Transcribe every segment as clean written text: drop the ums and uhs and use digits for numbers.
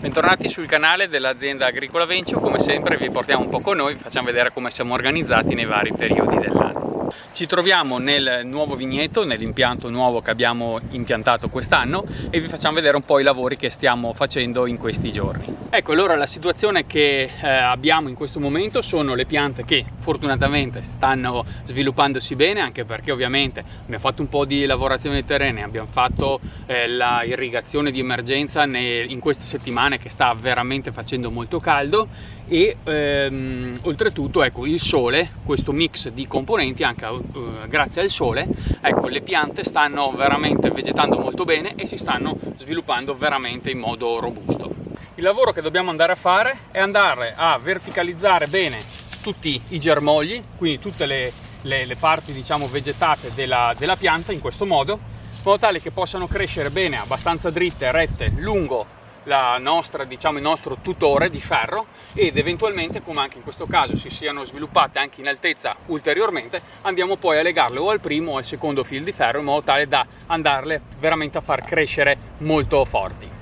Bentornati sul canale dell'azienda Agricola Vencio. Come sempre vi portiamo un po' con noi, vi facciamo vedere come siamo organizzati nei vari periodi dell'anno. Ci troviamo nel nuovo vigneto, nell'impianto nuovo che abbiamo impiantato quest'anno, e vi facciamo vedere un po' i lavori che stiamo facendo in questi giorni. Ecco, allora la situazione che abbiamo in questo momento sono le piante che fortunatamente stanno sviluppandosi bene, anche perché ovviamente abbiamo fatto un po' di lavorazioni terrene, abbiamo fatto la irrigazione di emergenza in queste settimane che sta veramente facendo molto caldo, e oltretutto ecco il sole, questo mix di componenti, anche grazie al sole, ecco, le piante stanno veramente vegetando molto bene e si stanno sviluppando veramente in modo robusto. Il lavoro che dobbiamo andare a fare è andare a verticalizzare bene tutti i germogli, quindi tutte le parti diciamo vegetate della pianta, in questo modo tale che possano crescere bene, abbastanza dritte, rette, lungo il nostro tutore di ferro, ed eventualmente, come anche in questo caso si siano sviluppate anche in altezza ulteriormente, andiamo poi a legarle o al primo o al secondo fil di ferro, in modo tale da andarle veramente a far crescere molto forti.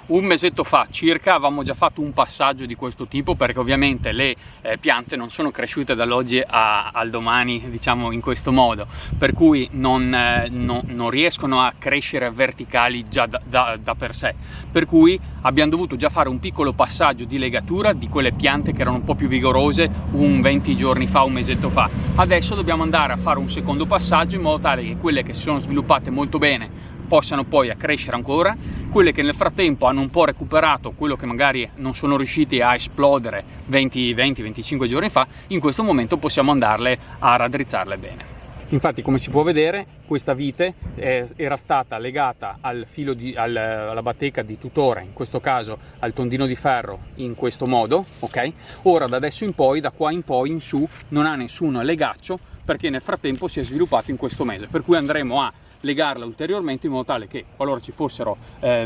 Un mesetto fa circa avevamo già fatto un passaggio di questo tipo, perché ovviamente le piante non sono cresciute dall'oggi al domani, diciamo in questo modo, per cui non riescono a crescere verticali già da per sé, per cui abbiamo dovuto già fare un piccolo passaggio di legatura di quelle piante che erano un po' più vigorose un 20 giorni fa, un mesetto fa. Adesso dobbiamo andare a fare un secondo passaggio, in modo tale che quelle che si sono sviluppate molto bene possano poi crescere ancora, quelle che nel frattempo hanno un po' recuperato quello che magari non sono riusciti a esplodere 20-25 giorni fa, in questo momento possiamo andarle a raddrizzarle bene. Infatti, come si può vedere, questa vite era stata legata al filo alla battecca di tutore, in questo caso al tondino di ferro, in questo modo, ok? Ora da adesso in poi, da qua in poi in su, non ha nessun legaccio, perché nel frattempo si è sviluppato in questo mese, per cui andremo a legarla ulteriormente, in modo tale che qualora ci fossero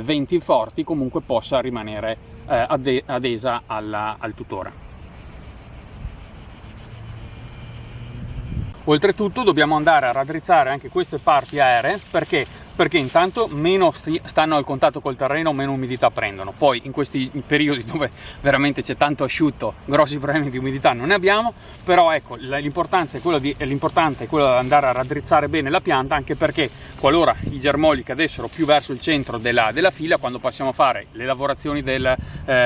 venti forti comunque possa rimanere adesa al tutore. Oltretutto dobbiamo andare a raddrizzare anche queste parti aeree, perché intanto meno stanno al contatto col terreno, meno umidità prendono. Poi in questi periodi dove veramente c'è tanto asciutto, grossi problemi di umidità non ne abbiamo, però ecco, l'importante è quello di andare a raddrizzare bene la pianta, anche perché qualora i germogli cadessero più verso il centro della fila, quando passiamo a fare le lavorazioni del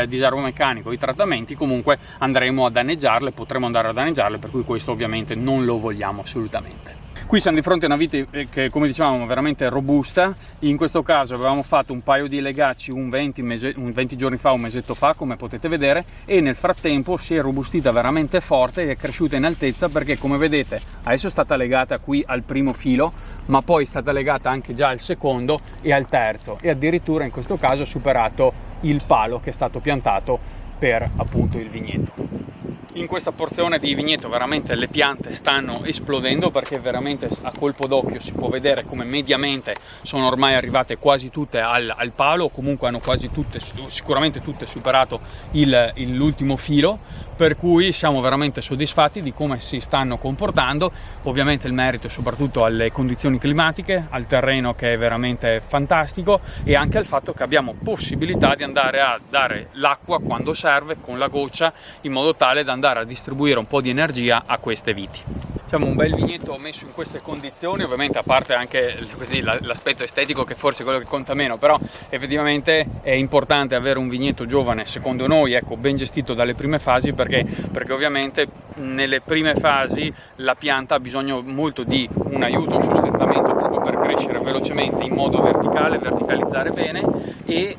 disarmo meccanico, i trattamenti, comunque andremo a danneggiarle, potremo andare a danneggiarle, per cui questo ovviamente non lo vogliamo assolutamente. Qui siamo di fronte a una vite che, come dicevamo, veramente robusta. In questo caso avevamo fatto un paio di legacci un 20 giorni fa, un mesetto fa, come potete vedere, e nel frattempo si è robustita veramente forte e è cresciuta in altezza, perché come vedete adesso è stata legata qui al primo filo, ma poi è stata legata anche già al secondo e al terzo, e addirittura in questo caso ha superato il palo che è stato piantato per appunto il vigneto. In questa porzione di vigneto veramente le piante stanno esplodendo, perché veramente a colpo d'occhio si può vedere come mediamente sono ormai arrivate quasi tutte al palo, o comunque hanno quasi tutte, sicuramente tutte, superato l'ultimo filo, per cui siamo veramente soddisfatti di come si stanno comportando. Ovviamente il merito è soprattutto alle condizioni climatiche, al terreno che è veramente fantastico, e anche al fatto che abbiamo possibilità di andare a dare l'acqua quando serve con la goccia, in modo tale da andare a distribuire un po' di energia a queste viti. Diciamo un bel vigneto messo in queste condizioni, ovviamente, a parte anche così l'aspetto estetico, che forse è quello che conta meno, però effettivamente è importante avere un vigneto giovane, secondo noi, ecco, ben gestito dalle prime fasi, perché ovviamente nelle prime fasi la pianta ha bisogno molto di un aiuto, un sostentamento, proprio per crescere velocemente in modo verticale, verticalizzare bene, e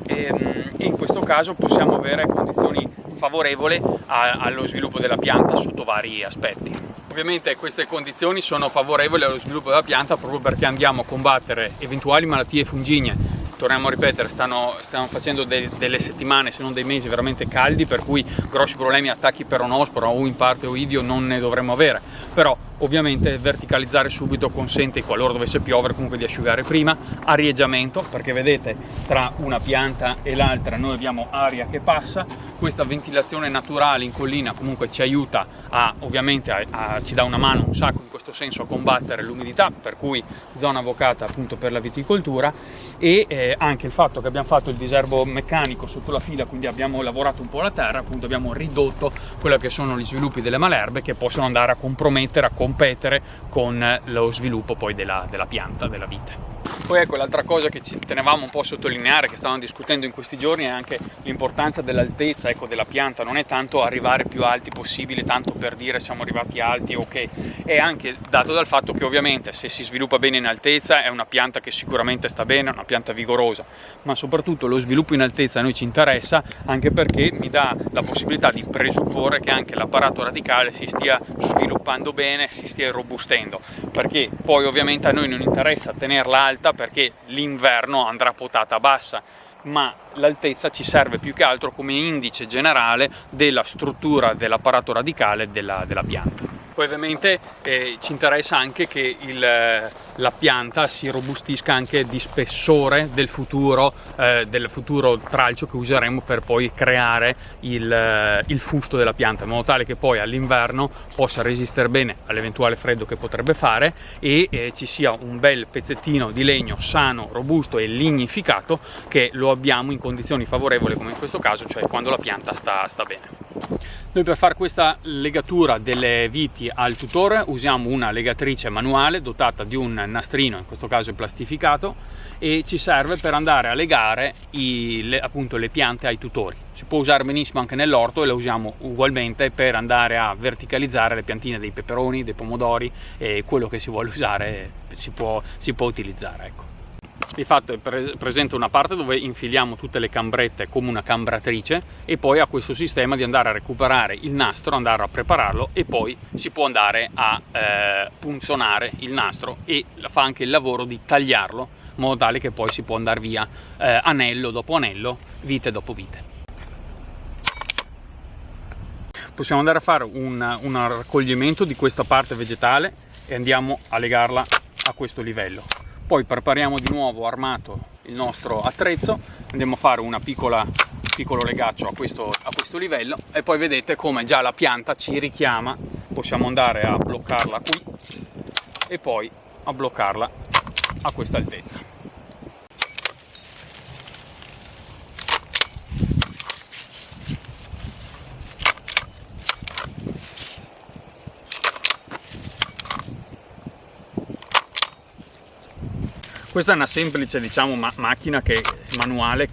in questo caso possiamo avere condizioni favorevoli allo sviluppo della pianta sotto vari aspetti. Ovviamente queste condizioni sono favorevoli allo sviluppo della pianta proprio perché andiamo a combattere eventuali malattie fungigne. Torniamo a ripetere, stiamo facendo delle settimane, se non dei mesi, veramente caldi, per cui grossi problemi, attacchi peronospora o in parte oidio non ne dovremmo avere, però ovviamente verticalizzare subito consente, qualora dovesse piovere, comunque di asciugare prima. Arieggiamento, perché vedete tra una pianta e l'altra noi abbiamo aria che passa, questa ventilazione naturale in collina comunque ci aiuta ci dà una mano un sacco in questo senso a combattere l'umidità, per cui zona vocata appunto per la viticoltura. e anche il fatto che abbiamo fatto il diserbo meccanico sotto la fila, quindi abbiamo lavorato un po' la terra, appunto abbiamo ridotto quelli che sono gli sviluppi delle malerbe che possono andare a compromettere, a competere con lo sviluppo poi della pianta, della vite. Poi ecco, l'altra cosa che ci tenevamo un po' a sottolineare, che stavamo discutendo in questi giorni, è anche l'importanza dell'altezza, ecco, della pianta. Non è tanto arrivare più alti possibile, tanto per dire siamo arrivati alti, ok, è anche dato dal fatto che ovviamente se si sviluppa bene in altezza è una pianta che sicuramente sta bene, è una pianta vigorosa, ma soprattutto lo sviluppo in altezza a noi ci interessa anche perché mi dà la possibilità di presupporre che anche l'apparato radicale si stia sviluppando bene, si stia irrobustendo, perché poi ovviamente a noi non interessa tenerla alta perché l'inverno andrà potata bassa, ma l'altezza ci serve più che altro come indice generale della struttura dell'apparato radicale della pianta. Poi ovviamente ci interessa anche che la pianta si robustisca anche di spessore del futuro tralcio che useremo per poi creare il fusto della pianta, in modo tale che poi all'inverno possa resistere bene all'eventuale freddo che potrebbe fare e ci sia un bel pezzettino di legno sano, robusto e lignificato che lo abbiamo in condizioni favorevoli come in questo caso, cioè quando la pianta sta bene. Noi per fare questa legatura delle viti al tutore usiamo una legatrice manuale dotata di un nastrino, in questo caso è plastificato, e ci serve per andare a legare appunto le piante ai tutori. Si può usare benissimo anche nell'orto e la usiamo ugualmente per andare a verticalizzare le piantine dei peperoni, dei pomodori e quello che si vuole usare si può utilizzare, ecco. Di fatto è presente una parte dove infiliamo tutte le cambrette come una cambratrice e poi ha questo sistema di andare a recuperare il nastro, andare a prepararlo e poi si può andare a punzonare il nastro e fa anche il lavoro di tagliarlo in modo tale che poi si può andare via anello dopo anello, vite dopo vite. Possiamo andare a fare un raccoglimento di questa parte vegetale e andiamo a legarla a questo livello. Poi prepariamo di nuovo armato il nostro attrezzo, andiamo a fare un piccolo legaccio a questo livello e poi vedete come già la pianta ci richiama. Possiamo andare a bloccarla qui e poi a bloccarla a questa altezza. Questa è una semplice, diciamo, macchina manuale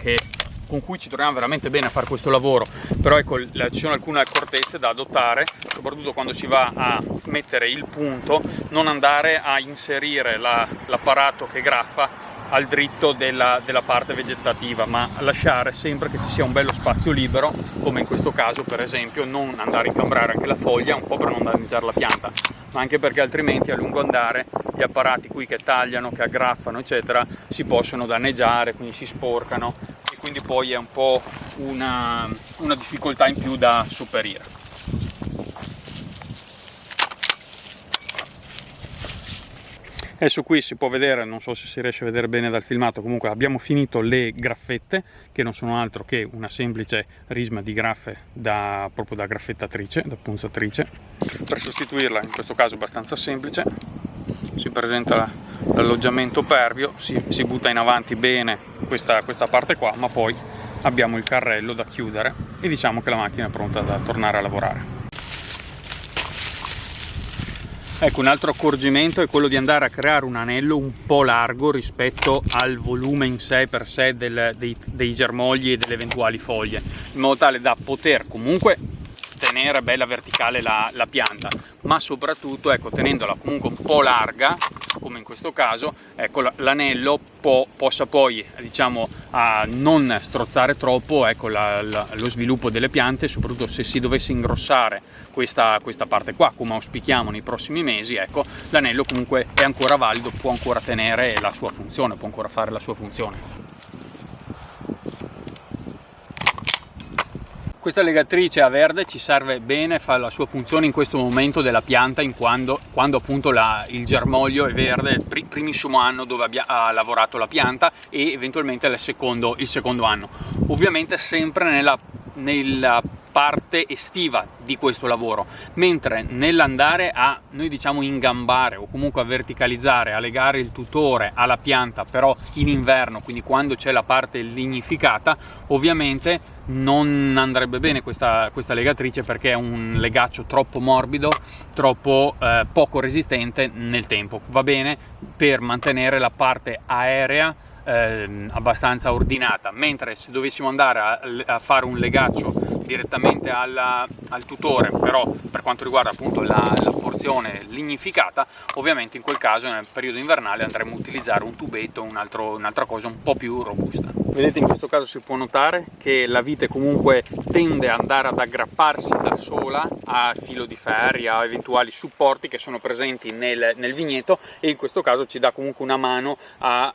con cui ci troviamo veramente bene a fare questo lavoro, però ecco, ci sono alcune accortezze da adottare, soprattutto quando si va a mettere il punto, non andare a inserire l'apparato che graffa al dritto della parte vegetativa, ma lasciare sempre che ci sia un bello spazio libero, come in questo caso per esempio, non andare a incambrare anche la foglia, un po' per non danneggiare la pianta, ma anche perché altrimenti a lungo andare gli apparati qui che tagliano, che aggraffano eccetera si possono danneggiare, quindi si sporcano e quindi poi è un po' una difficoltà in più da sopperire. Adesso qui si può vedere, non so se si riesce a vedere bene dal filmato, comunque abbiamo finito le graffette che non sono altro che una semplice risma di graffe proprio da graffettatrice, da punzatrice. Per sostituirla, in questo caso abbastanza semplice, si presenta l'alloggiamento pervio, si butta in avanti bene questa parte qua, ma poi abbiamo il carrello da chiudere e diciamo che la macchina è pronta da tornare a lavorare. Ecco, un altro accorgimento è quello di andare a creare un anello un po' largo rispetto al volume in sé per sé dei germogli e delle eventuali foglie, in modo tale da poter comunque tenere bella verticale la pianta, ma soprattutto, ecco, tenendola comunque un po' larga, come in questo caso, ecco, l'anello possa poi, diciamo, a non strozzare troppo, ecco, lo sviluppo delle piante, soprattutto se si dovesse ingrossare questa parte qua, come auspichiamo nei prossimi mesi, ecco, l'anello comunque è ancora valido, può ancora tenere la sua funzione, può ancora fare la sua funzione. Questa legatrice a verde ci serve bene, fa la sua funzione in questo momento della pianta, quando appunto il germoglio è verde, il primissimo anno dove ha lavorato la pianta e eventualmente il secondo anno. Ovviamente sempre nella parte estiva di questo lavoro, mentre nell'andare a, noi diciamo, ingambare o comunque a verticalizzare, a legare il tutore alla pianta però in inverno, quindi quando c'è la parte lignificata, ovviamente non andrebbe bene questa legatrice, perché è un legaccio troppo morbido, troppo poco resistente nel tempo. Va bene per mantenere la parte aerea abbastanza ordinata, mentre se dovessimo andare a fare un legaccio direttamente al tutore, però per quanto riguarda appunto la porzione lignificata, ovviamente in quel caso nel periodo invernale andremo a utilizzare un tubetto, un'altra cosa un po' più robusta. Vedete, in questo caso si può notare che la vite comunque tende ad andare ad aggrapparsi da sola a filo di ferri, a eventuali supporti che sono presenti nel vigneto, e in questo caso ci dà comunque una mano a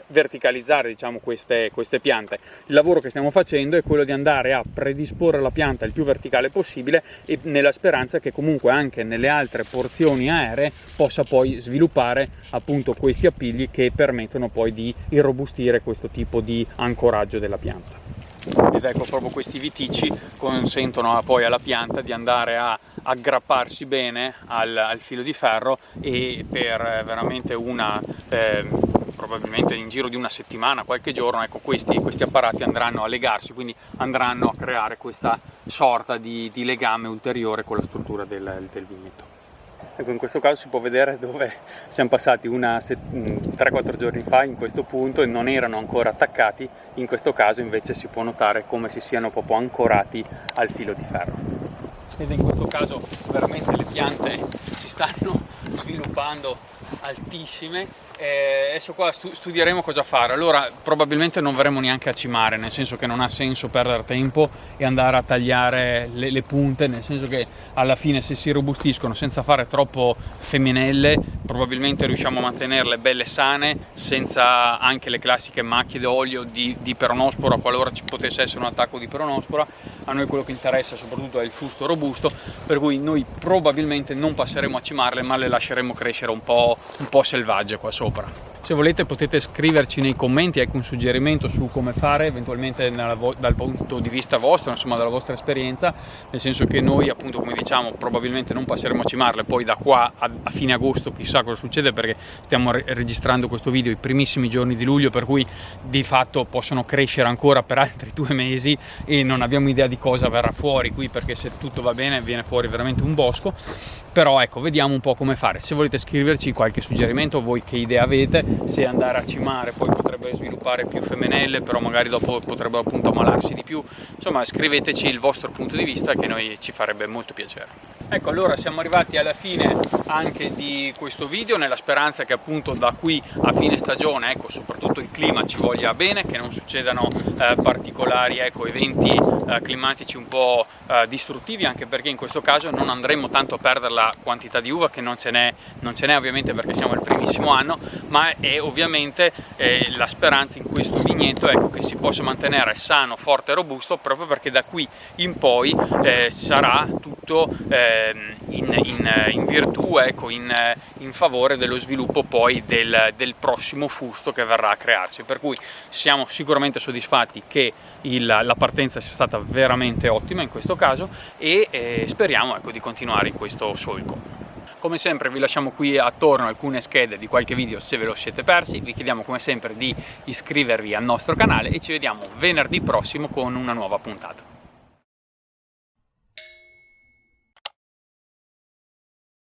verticalizzare, diciamo, queste piante. Il lavoro che stiamo facendo è quello di andare a predisporre la pianta il più verticale possibile, e nella speranza che comunque anche nelle altre porzioni aeree possa poi sviluppare appunto questi appigli che permettono poi di irrobustire questo tipo di ancoraggio della pianta. Ed ecco, proprio questi viticci consentono poi alla pianta di andare a aggrapparsi bene al filo di ferro, e per veramente probabilmente in giro di una settimana, qualche giorno, ecco, questi apparati andranno a legarsi, quindi andranno a creare questa sorta di legame ulteriore con la struttura del vigneto. Ecco, in questo caso si può vedere dove siamo passati 3-4 giorni fa in questo punto e non erano ancora attaccati. In questo caso invece si può notare come si siano proprio ancorati al filo di ferro. Ed in questo caso veramente le piante si stanno sviluppando altissime. Adesso qua studieremo cosa fare. Allora probabilmente non verremo neanche a cimare, nel senso che non ha senso perdere tempo e andare a tagliare le punte, nel senso che alla fine, se si robustiscono senza fare troppo feminelle, probabilmente riusciamo a mantenerle belle sane, senza anche le classiche macchie d'olio di peronospora, qualora ci potesse essere un attacco di peronospora. A noi quello che interessa soprattutto è il fusto robusto, per cui noi probabilmente non passeremo a cimarle, ma le lasceremo crescere un po' selvagge qua sopra. Se volete potete scriverci nei commenti, ecco, un suggerimento su come fare eventualmente dal punto di vista vostro, insomma dalla vostra esperienza, nel senso che noi appunto, come diciamo, probabilmente non passeremo a cimarle, poi da qua a fine agosto chissà cosa succede, perché stiamo registrando questo video i primissimi giorni di luglio, per cui di fatto possono crescere ancora per altri 2 mesi e non abbiamo idea di cosa verrà fuori qui, perché se tutto va bene viene fuori veramente un bosco. Però ecco, vediamo un po' come fare. Se volete scriverci qualche suggerimento, voi che idea avete, se andare a cimare poi potrebbe sviluppare più femminelle, però magari dopo potrebbero appunto ammalarsi di più, insomma scriveteci il vostro punto di vista, che noi ci farebbe molto piacere. Ecco, allora siamo arrivati alla fine anche di questo video, nella speranza che appunto da qui a fine stagione, ecco, soprattutto il clima ci voglia bene, che non succedano particolari, ecco, eventi climatici un po' distruttivi, anche perché in questo caso non andremo tanto a perdere la quantità di uva, che non ce n'è ovviamente perché siamo al primissimo anno, ma è ovviamente la speranza in questo vigneto, ecco, che si possa mantenere sano, forte e robusto, proprio perché da qui in poi sarà tutto in virtù, ecco, in favore dello sviluppo poi del prossimo fusto che verrà a crearsi, per cui siamo sicuramente soddisfatti che la partenza sia stata veramente ottima in questo caso, e speriamo, ecco, di continuare in questo solco. Come sempre vi lasciamo qui attorno alcune schede di qualche video se ve lo siete persi, vi chiediamo come sempre di iscrivervi al nostro canale e ci vediamo venerdì prossimo con una nuova puntata.